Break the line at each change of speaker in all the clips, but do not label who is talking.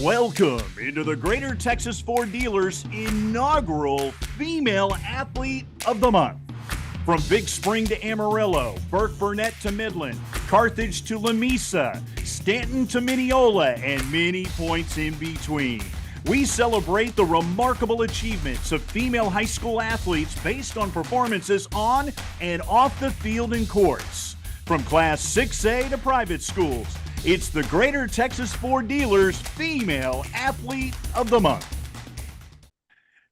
Welcome into the Greater Texas Ford Dealers inaugural Female Athlete of the Month. From Big Spring to Amarillo, Burke Burnett to Midland, Carthage to Lamesa, Stanton to Mineola, and many points in between. We celebrate the remarkable achievements of female high school athletes based on performances on and off the field and courts. From Class 6A to private schools, it's the Greater Texas Ford Dealers Female Athlete of the Month.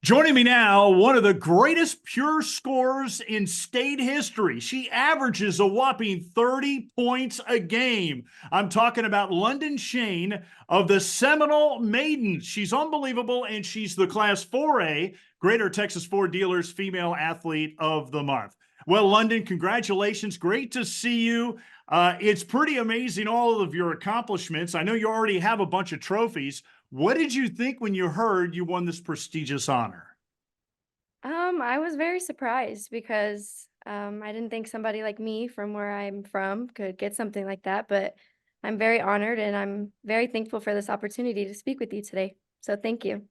Joining me now, one of the greatest pure scorers in state history. She averages a whopping 30 points a game. I'm talking about Londyn Shain of the Seminole Maidens. She's unbelievable, and she's the Class 4A Greater Texas Ford Dealers Female Athlete of the Month. Well, Londyn, congratulations. Great to see you. It's pretty amazing, all of your accomplishments. I know you already have a bunch of trophies. What did you think when you heard you won this prestigious honor?
I was very surprised because I didn't think somebody like me from where I'm from could get something like that, but I'm very honored and I'm very thankful for this opportunity to speak with you today. So thank you.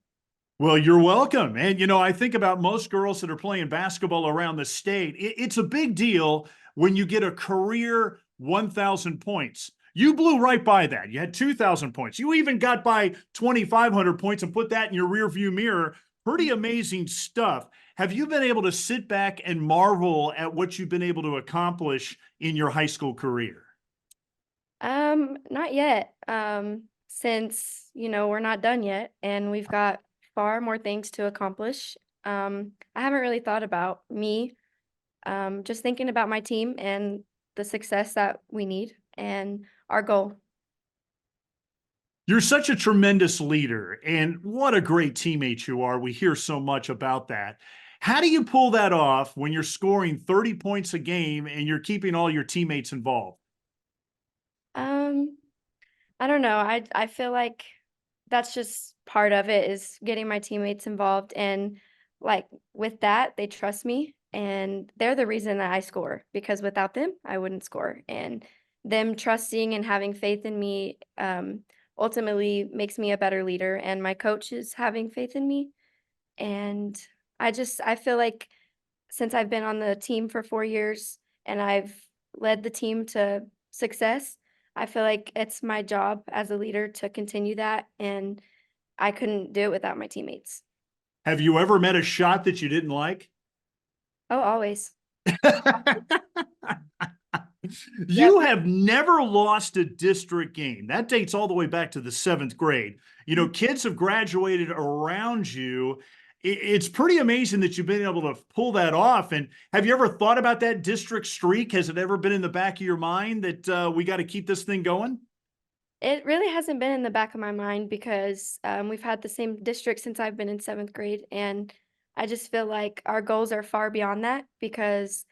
Well, you're welcome. And, I think about most girls that are playing basketball around the state. It's a big deal when you get a career 1,000 points. You blew right by that. You had 2,000 points. You even got by 2,500 points and put that in your rearview mirror. Pretty amazing stuff. Have you been able to sit back and marvel at what you've been able to accomplish in your high school career?
Not yet. Since, we're not done yet and we've got far more things to accomplish. I haven't really thought about me. Just thinking about my team and the success that we need and our goal.
You're such a tremendous leader, and what a great teammate you are. We hear so much about that. How do you pull that off when you're scoring 30 points a game and you're keeping all your teammates involved?
Um, I don't know. I feel like that's just part of it is getting my teammates involved and like with that, they trust me and they're the reason that I score because without them, I wouldn't score. And them trusting and having faith in me ultimately makes me a better leader and my coach is having faith in me and I feel like since I've been on the team for 4 years and I've led the team to success, I feel like it's my job as a leader to continue that, and I couldn't do it without my teammates.
Have you ever met a shot that you didn't like?
Oh, always.
You
Yep.
have never lost a district game. That dates all the way back to the seventh grade. Kids have graduated around you. It's pretty amazing that you've been able to pull that off. And have you ever thought about that district streak? Has it ever been in the back of your mind that we got to keep this thing going?
It really hasn't been in the back of my mind because we've had the same district since I've been in 7th grade, and I just feel like our goals are far beyond that because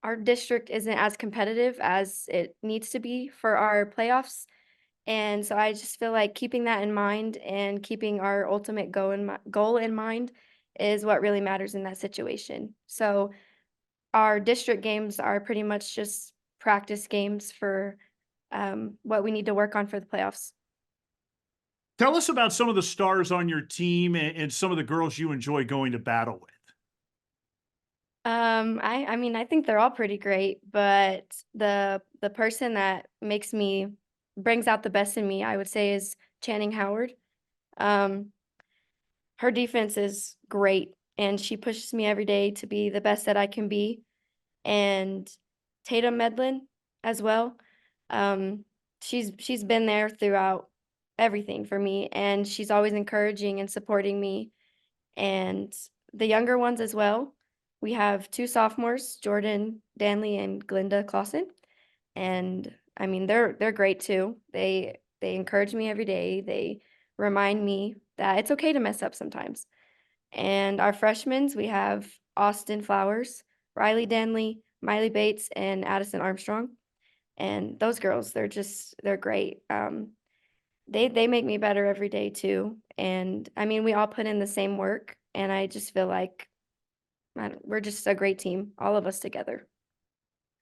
our district isn't as competitive as it needs to be for our playoffs. And so I just feel like keeping that in mind and keeping our ultimate goal in mind is what really matters in that situation. So our district games are pretty much just practice games for what we need to work on for the playoffs.
Tell us about some of the stars on your team and some of the girls you enjoy going to battle with.
I mean, I think they're all pretty great, but the person that brings out the best in me, I would say, is Channing Howard. Um, her defense is great, and she pushes me every day to be the best that I can be. And Tatum Medlin as well. Um, she's been there throughout everything for me, and she's always encouraging and supporting me. And the younger ones as well. We have 2 sophomores, Jordan Danley and Glinda Clausen, and I mean, they're great too. They encourage me every day. They remind me that it's okay to mess up sometimes. And our freshmen, we have Austin Flowers, Riley Danley, Miley Bates, and Addison Armstrong. And those girls, they're great. They make me better every day too. And I mean, we all put in the same work, and I just feel like we're just a great team, all of us together.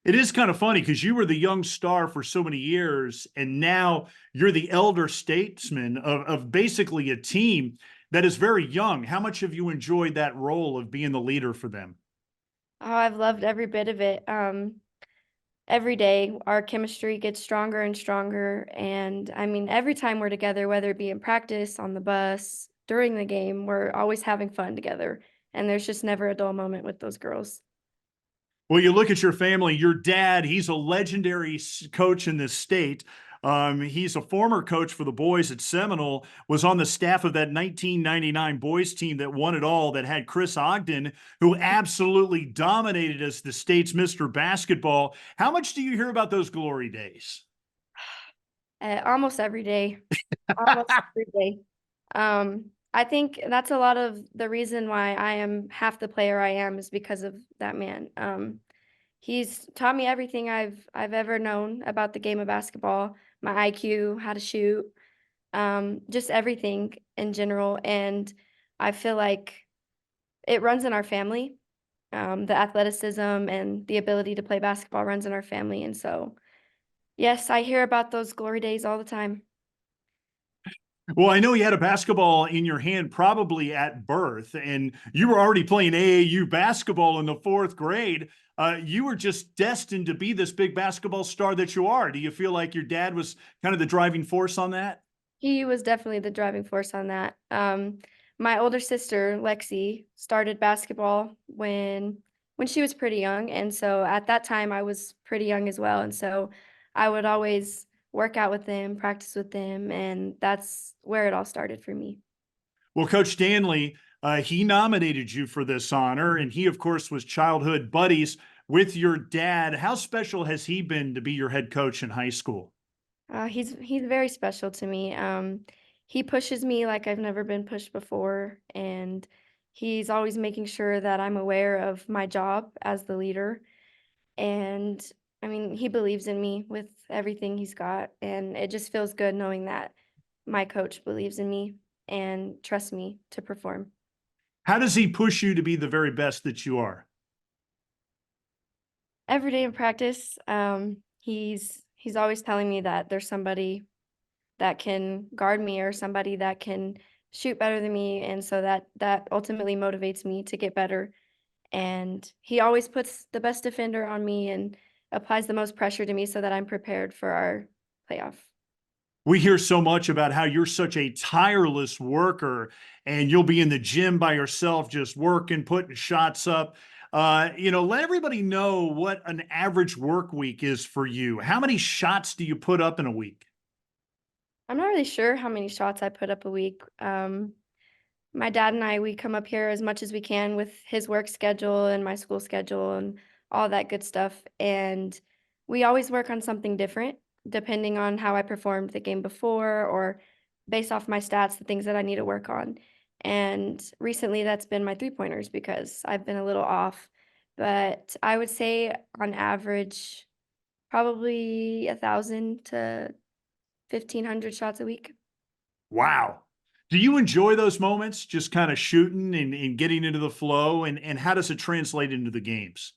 It is kind of funny because you were the young star for so many years, and now you're the elder statesman of basically a team that is very young. How much have you enjoyed that role of being the leader for them?
Oh, I've loved every bit of it. Every day our chemistry gets stronger and stronger, and I mean, every time we're together, whether it be in practice, on the bus, during the game, we're always having fun together, and there's just never a dull moment with those girls.
Well, you look at your family, your dad, he's a legendary coach in this state. He's a former coach for the boys at Seminole, was on the staff of that 1999 boys team that won it all, that had Chris Ogden, who absolutely dominated as the state's Mr. Basketball. How much do you hear about those glory days?
Almost every day, almost every day. I think that's a lot of the reason why I am half the player I am is because of that man. He's taught me everything I've ever known about the game of basketball, my IQ, how to shoot, just everything in general. And I feel like it runs in our family. The athleticism and the ability to play basketball runs in our family. And so, yes, I hear about those glory days all the time.
Well, I know you had a basketball in your hand probably at birth, and you were already playing AAU basketball in the fourth grade. You were just destined to be this big basketball star that you are. Do you feel like your dad was kind of the driving force on that?
He was definitely the driving force on that. My older sister, Lexi, started basketball when she was pretty young, and so at that time I was pretty young as well, and so I would always work out with them, practice with them, and that's where it all started for me.
Well, Coach Stanley, he nominated you for this honor, and he, of course, was childhood buddies with your dad. How special has he been to be your head coach in high school?
He's very special to me. He pushes me like I've never been pushed before, and he's always making sure that I'm aware of my job as the leader. And I mean, he believes in me with everything he's got, and it just feels good knowing that my coach believes in me and trusts me to perform.
How does he push you to be the very best that you are?
Every day in practice, he's always telling me that there's somebody that can guard me or somebody that can shoot better than me, and so that ultimately motivates me to get better. And he always puts the best defender on me and applies the most pressure to me so that I'm prepared for our playoff.
We hear so much about how you're such a tireless worker and you'll be in the gym by yourself, just working, putting shots up. Let everybody know what an average work week is for you. How many shots do you put up in a week?
I'm not really sure how many shots I put up a week. My dad and I, we come up here as much as we can with his work schedule and my school schedule and all that good stuff. And we always work on something different depending on how I performed the game before or based off my stats, the things that I need to work on. And recently that's been my 3 pointers because I've been a little off. But I would say on average, probably 1,000 to 1,500 shots a week.
Wow. Do you enjoy those moments, just kind of shooting and getting into the flow? And how does it translate into the games?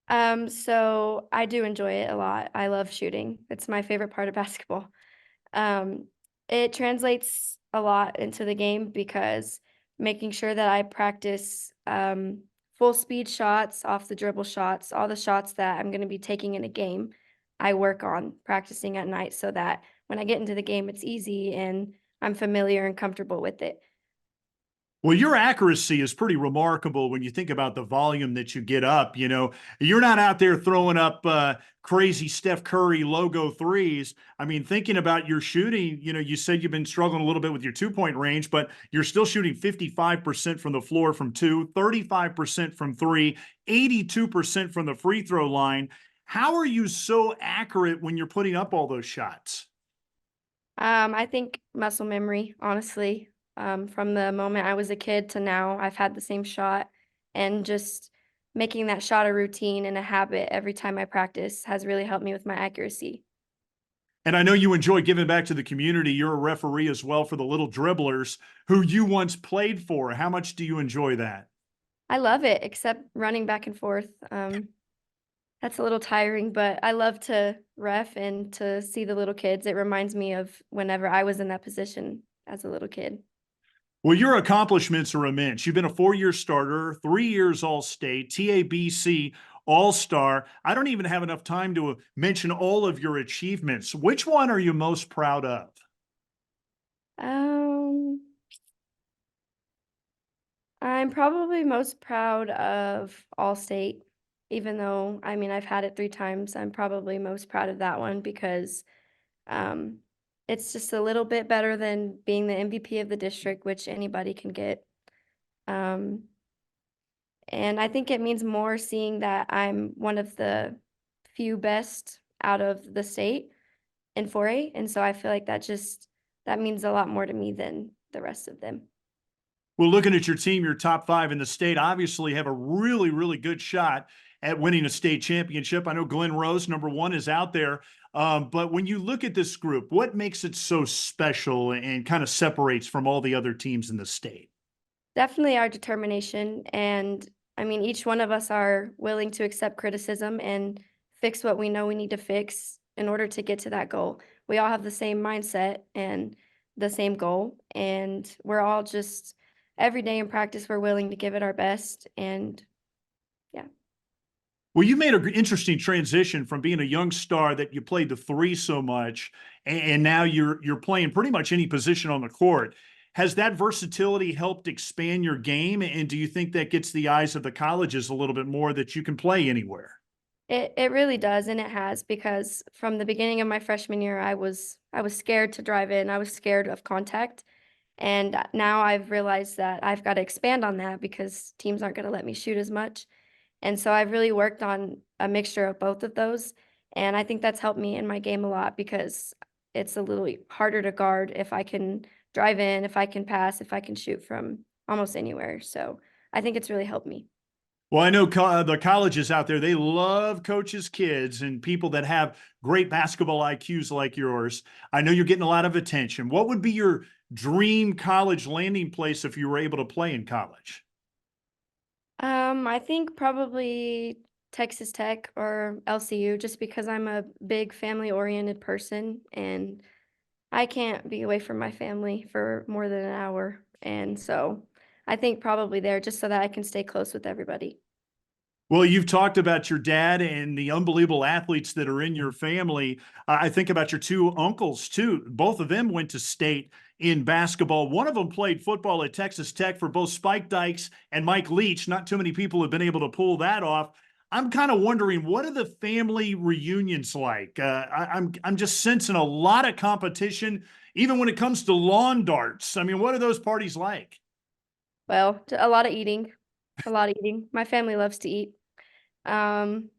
So I do enjoy it a lot. I love shooting. It's my favorite part of basketball. Um, it translates a lot into the game because making sure that I practice full speed shots, off the dribble shots, all the shots that I'm going to be taking in a game, I work on practicing at night so that when I get into the game, it's easy and I'm familiar and comfortable with it.
Well, your accuracy is pretty remarkable when you think about the volume that you get up. You're not out there throwing up crazy Steph Curry logo threes. I mean, thinking about your shooting, you said you've been struggling a little bit with your 2 point range, but you're still shooting 55% from the floor from two, 35% from three, 82% from the free throw line. How are you so accurate when you're putting up all those shots?
I think muscle memory, honestly. From the moment I was a kid to now, I've had the same shot, and just making that shot a routine and a habit every time I practice has really helped me with my accuracy.
And I know you enjoy giving back to the community. You're a referee as well for the Little Dribblers who you once played for. How much do you enjoy that?
I love it, except running back and forth. That's a little tiring, but I love to ref and to see the little kids. It reminds me of whenever I was in that position as a little kid.
Well, your accomplishments are immense. You've been a 4-year starter, 3 years All-State, TABC All-Star. I don't even have enough time to mention all of your achievements. Which one are you most proud of?
Um, I'm probably most proud of All-State, even though, I mean, I've had it 3 times. I'm probably most proud of that one because, um, it's just a little bit better than being the MVP of the district, which anybody can get. Um, and I think it means more seeing that I'm one of the few best out of the state in 4A, and so I feel like that means a lot more to me than the rest of them.
Well, looking at your team, your top 5 in the state, obviously have a really, really good shot at winning a state championship. I know Glen Rose, number 1, is out there. But when you look at this group, what makes it so special and kind of separates from all the other teams in the state?
Definitely our determination, and I mean, each one of us are willing to accept criticism and fix what we know we need to fix in order to get to that goal. We all have the same mindset and the same goal, and we're all just every day in practice, we're willing to give it our best, and yeah.
Well, you made an interesting transition from being a young star that you played the 3 so much, and now you're playing pretty much any position on the court. Has that versatility helped expand your game? And do you think that gets the eyes of the colleges a little bit more that you can play anywhere?
It really does, and it has because from the beginning of my freshman year, I was scared to drive in. I was scared of contact, and now I've realized that I've got to expand on that because teams aren't going to let me shoot as much. And so I've really worked on a mixture of both of those, and I think that's helped me in my game a lot because it's a little harder to guard if I can drive in, if I can pass, if I can shoot from almost anywhere. So I think it's really helped me.
Well, I know the colleges out there, they love coaches' kids and people that have great basketball IQs like yours. I know you're getting a lot of attention. What would be your dream college landing place if you were able to play in college?
I think probably Texas Tech or LCU just because I'm a big family-oriented person and I can't be away from my family for more than an hour. And so I think probably there just so that I can stay close with everybody.
Well, you've talked about your dad and the unbelievable athletes that are in your family. I think about your 2 uncles too. Both of them went to state in basketball. One of them played football at Texas Tech for both Spike Dykes and Mike Leach. Not too many people have been able to pull that off. I'm kind of wondering, what are the family reunions like? I'm just sensing a lot of competition, even when it comes to lawn darts. I mean, what are those parties like?
Well, a lot of eating, a lot of eating. My family loves to eat. Um,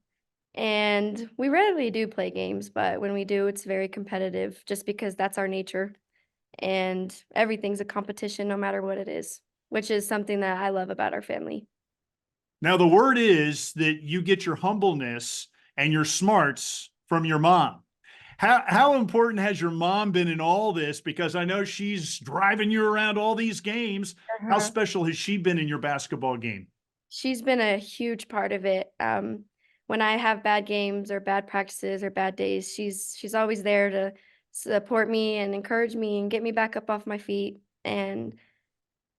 and we rarely do play games, but when we do, it's very competitive just because that's our nature. And everything's a competition no matter what it is, which is something that I love about our family.
Now, the word is that you get your humbleness and your smarts from your mom. How important has your mom been in all this? Because I know she's driving you around all these games. How
Uh-huh.
special has she been in your basketball game?
She's been a huge part of it. When I have bad games or bad practices or bad days, she's always there to support me and encourage me and get me back up off my feet. And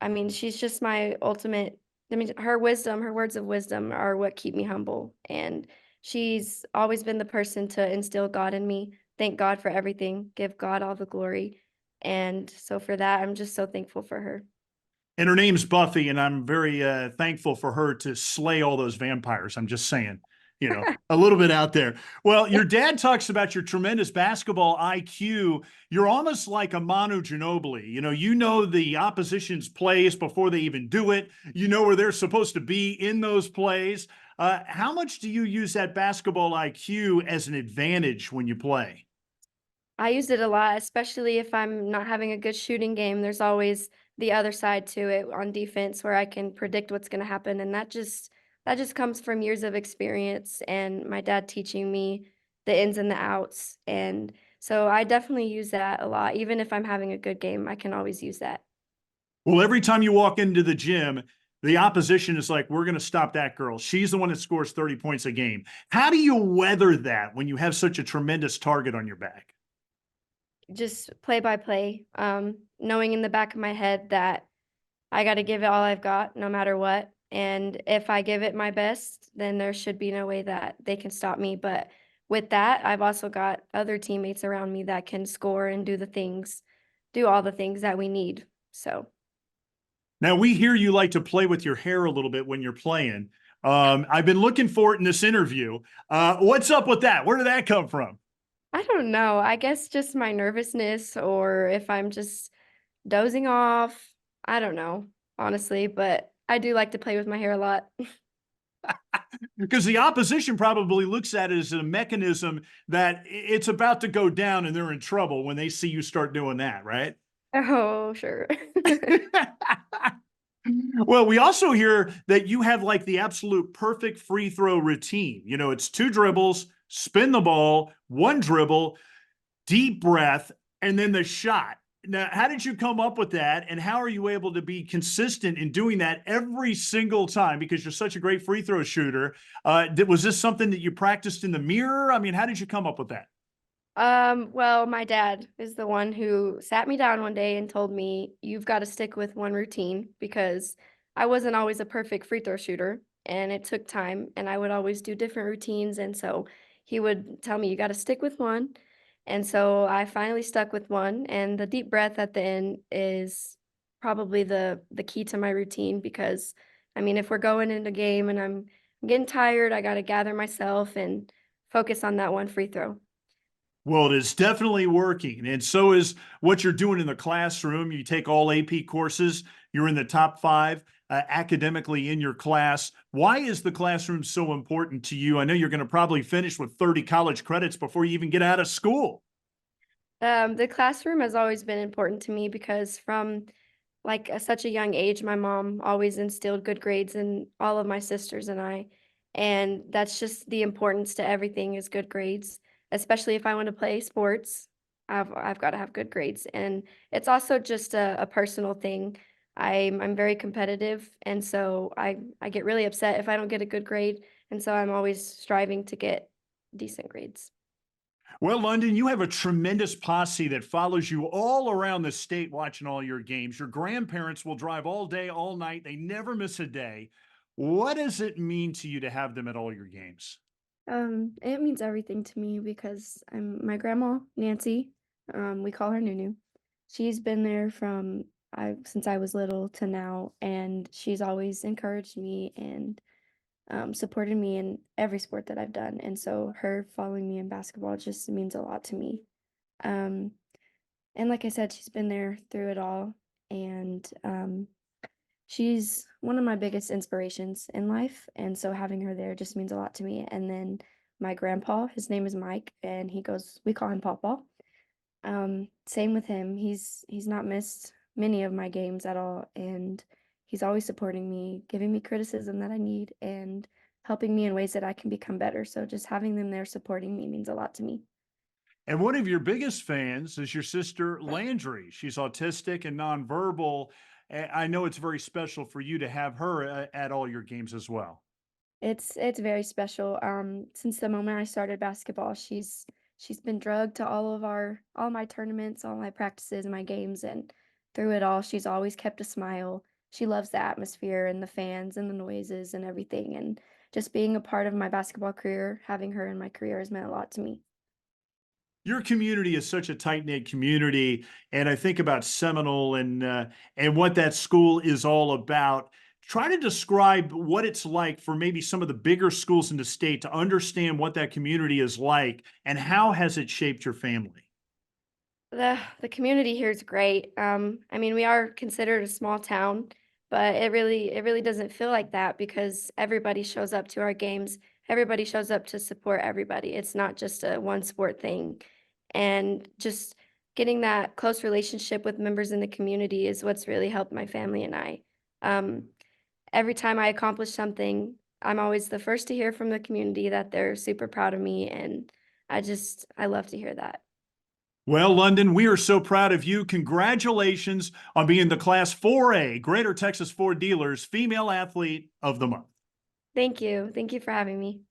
I mean, she's just my ultimate. I mean, her wisdom, her words of wisdom are what keep me humble. And she's always been the person to instill God in me. Thank God for everything. Give God all the glory. And so for that, I'm just so thankful for her.
And her name's Buffy, and I'm very thankful for her to slay all those vampires. I'm just saying, a little bit out there. Well, your dad talks about your tremendous basketball IQ. You're almost like a Manu Ginobili. You know the opposition's plays before they even do it. You know where they're supposed to be in those plays. How much do you use that basketball IQ as an advantage when you play?
I use it a lot, especially if I'm not having a good shooting game. There's always the other side to it on defense where I can predict what's going to happen, and that just comes from years of experience and my dad teaching me the ins and the outs. And so I definitely use that a lot. Even if I'm having a good game, I can always use that.
Well, every time you walk into the gym, The opposition is like, we're going to stop that girl. She's the one that scores 30 points a game. How do you weather that when you have such a tremendous target on your back?
Just play by play, knowing in the back of my head that I got to give it all I've got no matter what. And if I give it my best, then there should be no way that they can stop me. But with that, I've also got other teammates around me that can score and do all the things that we need. So,
Now, we hear you like to play with your hair a little bit when you're playing. I've been looking for it in this interview. What's up with that? Where did that come from?
I don't know. I guess just my nervousness or if I'm just dozing off. I don't know, honestly, but I do like to play with my hair a lot.
Because the opposition probably looks at it as a mechanism that it's about to go down and they're in trouble when they see you start doing that, right?
Oh, sure.
Well, we also hear that you have like the absolute perfect free throw routine. You know, it's two dribbles, spin the ball, one dribble, deep breath, and then the shot. Now, how did you come up with that? And how are you able to be consistent in doing that every single time? Because you're such a great free throw shooter. Was this something that you practiced in the mirror? I mean, how did you come up with that?
Well, my dad is the one who sat me down one day and told me, "You've got to stick with one routine," because I wasn't always a perfect free throw shooter and it took time and I would always do different routines. And so he would tell me, "You got to stick with one." And so I finally stuck with one. And the deep breath at the end is probably the key to my routine because I mean, if we're going in a game and I'm getting tired, I got to gather myself and focus on that one free throw.
Well, it is definitely working. And so is what you're doing in the classroom. You take all AP courses, you're in the top five academically in your class. Why is the classroom so important to you? I know you're going to probably finish with 30 college credits before you even get out of school.
The classroom has always been important to me because from like such a young age, my mom always instilled good grades in all of my sisters and I, and that's just the importance to everything is good grades, especially if I want to play sports. I've got to have good grades, and it's also just a personal thing. I'm very competitive, and so I get really upset if I don't get a good grade, and so I'm always striving to get decent grades.
Well, Londyn, you have a tremendous posse that follows you all around the state watching all your games. Your grandparents will drive all day, all night. They never miss a day. What does it mean to you to have them at all your games?
It means everything to me because my grandma, Nancy, we call her Nunu. She's been there from I since I was little to now, and she's always encouraged me and supported me in every sport that I've done. And so her following me in basketball just means a lot to me. Um, and like I said, she's been there through it all, and she's one of my biggest inspirations in life, and so having her there just means a lot to me. And then my grandpa, his name is Mike, and we call him Pawpaw. Same with him. He's not missed many of my games at all, and he's always supporting me, giving me criticism that I need, and helping me in ways that I can become better. So just having them there supporting me means a lot to me.
And one of your biggest fans is your sister Landry. She's autistic and nonverbal. I know it's very special for you to have her at all your games as well.
It's very special. Since the moment I started basketball, she's been drugged to all my tournaments, all my practices, my games, and through it all, she's always kept a smile. She loves the atmosphere and the fans and the noises and everything. And just being a part of my basketball career, having her in my career has meant a lot to me.
Your community is such a tight knit community, and I think about Seminole and what that school is all about. Try to describe what it's like for maybe some of the bigger schools in the state to understand what that community is like, and how has it shaped your family.
The community here is great. I mean, we are considered a small town, but it really doesn't feel like that because everybody shows up to our games. Everybody shows up to support everybody. It's not just a one sport thing. And just getting that close relationship with members in the community is what's really helped my family and I. Um, every time I accomplish something, I'm always the first to hear from the community that they're super proud of me, and I love to hear that.
Well, Londyn, we are so proud of you. Congratulations on being the Class 4A Greater Texas Ford Dealers Female Athlete of the Month.
Thank you. Thank you for having me.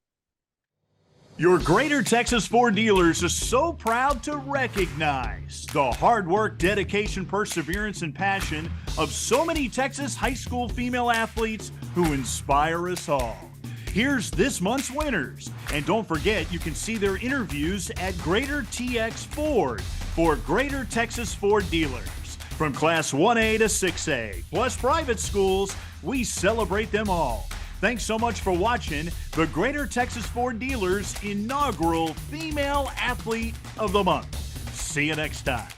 Your Greater Texas Ford Dealers is so proud to recognize the hard work, dedication, perseverance, and passion of so many Texas high school female athletes who inspire us all. Here's this month's winners. And don't forget, you can see their interviews at Greater TX Ford for Greater Texas Ford Dealers. From Class 1A to 6A, plus private schools, we celebrate them all. Thanks so much for watching the Greater Texas Ford Dealers inaugural Female Athlete of the Month. See you next time.